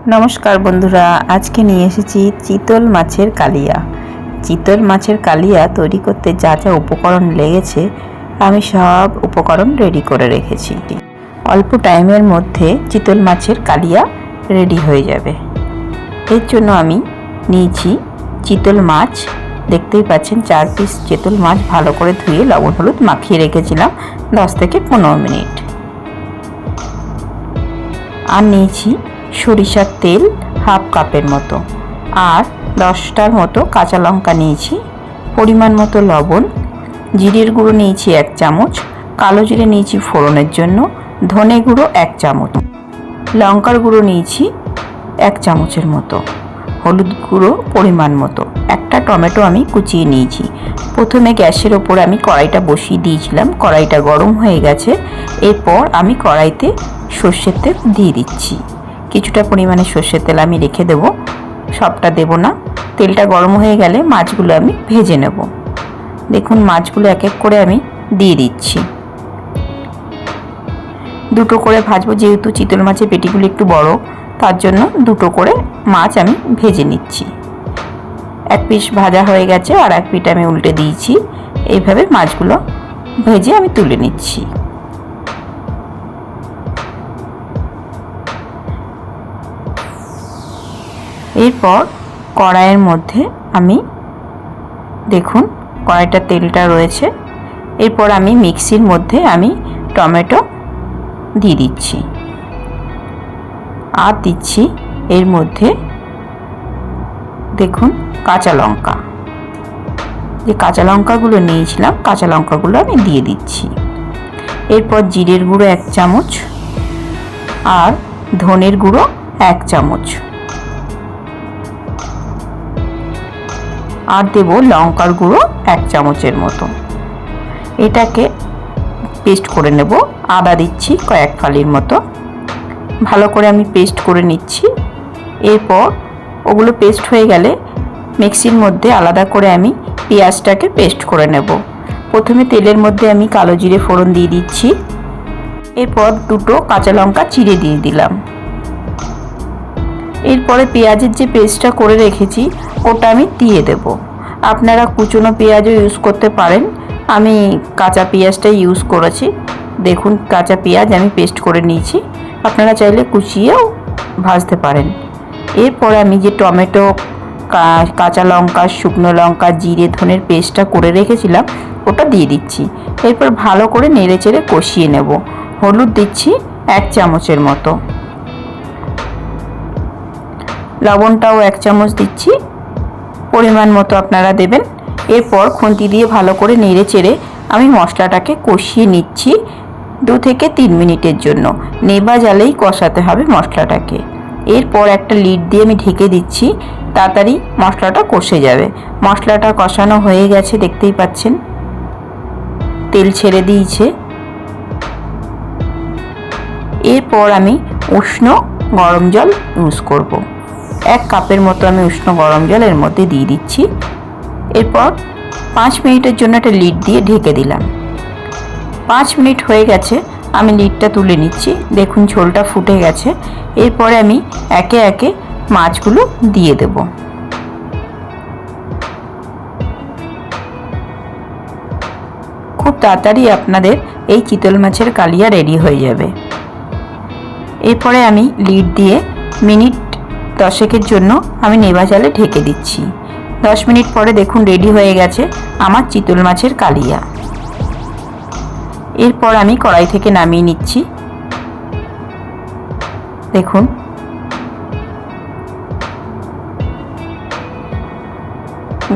नमस्कार बंधुरा आज के निये एसेछि चितल माछेर कालिया। चितल माछेर कालिया तैरी करते जा जा उपकरण लेगेछे आमी सब उपकरण रेडी करे रेखेछि। अल्प टाइमेर मध्य चितल माछेर कालिया रेडी हये जाबे। एर जोन्नो आमी नियेछि चितल माछ, देखतेई पाच्छेन 4 पिस चितल माछ भालो करे धुए लवण हलुद माखिए रेखेछिलाम 10 থেকে 15 मिनिट। আর নিয়েছি সরিষার তেল হাফ কাপের মতো, আর 10টার মতো কাঁচা লঙ্কা নিয়েছি, পরিমাণ মতো লবণ, জিরের গুঁড়ো নিয়েছি 1 চামচ, কালো জিরে নিয়েছি ফোড়নের জন্য, ধনে গুঁড়ো 1 চামচ, লঙ্কার গুঁড়ো নিয়েছি 1 চামচের মতো, হলুদ গুঁড়ো পরিমাণ মতো, একটা টমেটো আমি কুচিয়ে নিয়েছি। প্রথমে গ্যাসের ওপর আমি কড়াইটা বসিয়ে দিয়েছিলাম, কড়াইটা গরম হয়ে গেছে। এরপর আমি কড়াইতে সর্ষের তেল দিয়ে দিচ্ছি। কিছুটা পরিমাণে সর্ষের তেল আমি রেখে দেব, সবটা দেব না। তেলটা গরম হয়ে গেলে মাছগুলো আমি ভেজে নেব। দেখুন মাছগুলো এক এক করে আমি দিয়ে দিচ্ছি। দুটো করে ভাজবো, যেহেতু চিতল মাছের পেটিগুলো একটু বড়, তার জন্য দুটো করে মাছ আমি ভেজে নিচ্ছি। এক পিস ভাজা হয়ে গেছে, আর এক পিঠ আমি উল্টে দিয়েছি। এইভাবে মাছগুলো ভেজে আমি তুলে নিচ্ছি। এরপর কড়াইয়ের মধ্যে আমি দেখুন কড়াইটা তেলটা রয়েছে। এরপর আমি মিক্সির মধ্যে আমি টমেটো দিয়ে দিচ্ছি, আর দিচ্ছি এর মধ্যে দেখুন কাঁচা লঙ্কা। যে কাঁচা লঙ্কাগুলো নিয়েছিলাম কাঁচা লঙ্কাগুলো আমি দিয়ে দিচ্ছি। এরপর জিরের গুঁড়ো 1 চামচ, আর ধনের গুঁড়ো 1 চামচ, আর দেব লঙ্কার গুঁড়ো 1 চামচের মতো। এটাকে পেস্ট করে নেব। আদা দিচ্ছি কয়েক ফালির মতো, ভালো করে আমি পেস্ট করে নিচ্ছি। এরপর ওগুলো পেস্ট হয়ে গেলে মিক্সির মধ্যে আলাদা করে আমি পেঁয়াজটাকে পেস্ট করে নেব। প্রথমে তেলের মধ্যে আমি কালো জিরে ফোড়ন দিয়ে দিচ্ছি। এরপর দুটো কাঁচা লঙ্কা চিড়ে দিয়ে দিলাম। এরপরে পেঁয়াজের যে পেস্টটা করে রেখেছি ওটা আমি দিয়ে দেব। আপনারা কুচনো পেঁয়াজও ইউজ করতে পারেন, আমি কাঁচা পেঁয়াজটাই ইউজ করেছি। দেখুন কাঁচা পেঁয়াজ আমি পেস্ট করে নিয়েছি, আপনারা চাইলে কুচিয়েও ভাজতে পারেন। এরপর আমি যে টমেটো, কাঁচা লঙ্কা, শুকনো লঙ্কা, জিরে ধনের পেস্টটা করে রেখেছিলাম ওটা দিয়ে দিচ্ছি। এরপর ভালো করে নেড়ে চেড়ে কষিয়ে নেব। হলুদ দিচ্ছি 1 চামচের মতো, লবণটাও 1 চামচ দিচ্ছি, পরিমাণ মতো আপনারা দেবেন। এরপর খুন্তি দিয়ে ভালো করে নেড়ে চেড়ে আমি মশলাটাকে কষিয়ে নিচ্ছি 2 থেকে 3 মিনিটের জন্য। নেভা জালেই কষাতে হবে মশলাটাকে। এরপর একটা লিড দিয়ে আমি ঢেকে দিচ্ছি, তাড়াতাড়ি মশলাটা কষে যাবে। মশলাটা কষানো হয়ে গেছে, দেখতেই পাচ্ছেন তেল ছেড়ে দিয়েছে। এরপর আমি উষ্ণ গরম জল ইউজ করব। 1 কাপের মতো আমি উষ্ণ গরম জল এর মধ্যে দিয়ে দিচ্ছি। এরপর 5 মিনিটের জন্য একটা লিড দিয়ে ঢেকে দিলাম। 5 মিনিট হয়ে গেছে, আমি লিডটা তুলে নিচ্ছি। দেখুন ঝোলটা ফুটে গেছে। এরপরে আমি একে একে মাছগুলো দিয়ে দেব। খুব তাড়াতাড়ি আপনাদের এই চিতল মাছের কালিয়া রেডি হয়ে যাবে। এরপরে আমি লিড দিয়ে মিনিট 10 জন্য আমি নেভা জালে ঢেকে দিচ্ছি। 10 মিনিট পরে দেখুন রেডি হয়ে গেছে আমার চিতল মাছের কালিয়া। এরপর আমি কড়াই থেকে নামিয়ে নিচ্ছি। দেখুন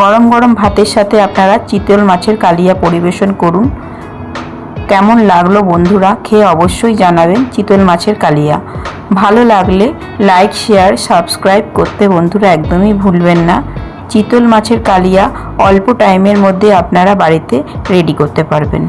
গরম গরম ভাতের সাথে আপনারা চিতল মাছের কালিয়া পরিবেশন করুন। কেমন লাগলো বন্ধুরা, খেয়ে অবশ্যই জানাবেন চিতল মাছের কালিয়া। ভালো লাগলে লাইক, শেয়ার, সাবস্ক্রাইব করতে বন্ধুরা একদমই ভুলবেন না। চিতল মাছের কালিয়া অল্প টাইমের মধ্যে আপনারা বাড়িতে রেডি করতে পারবেন।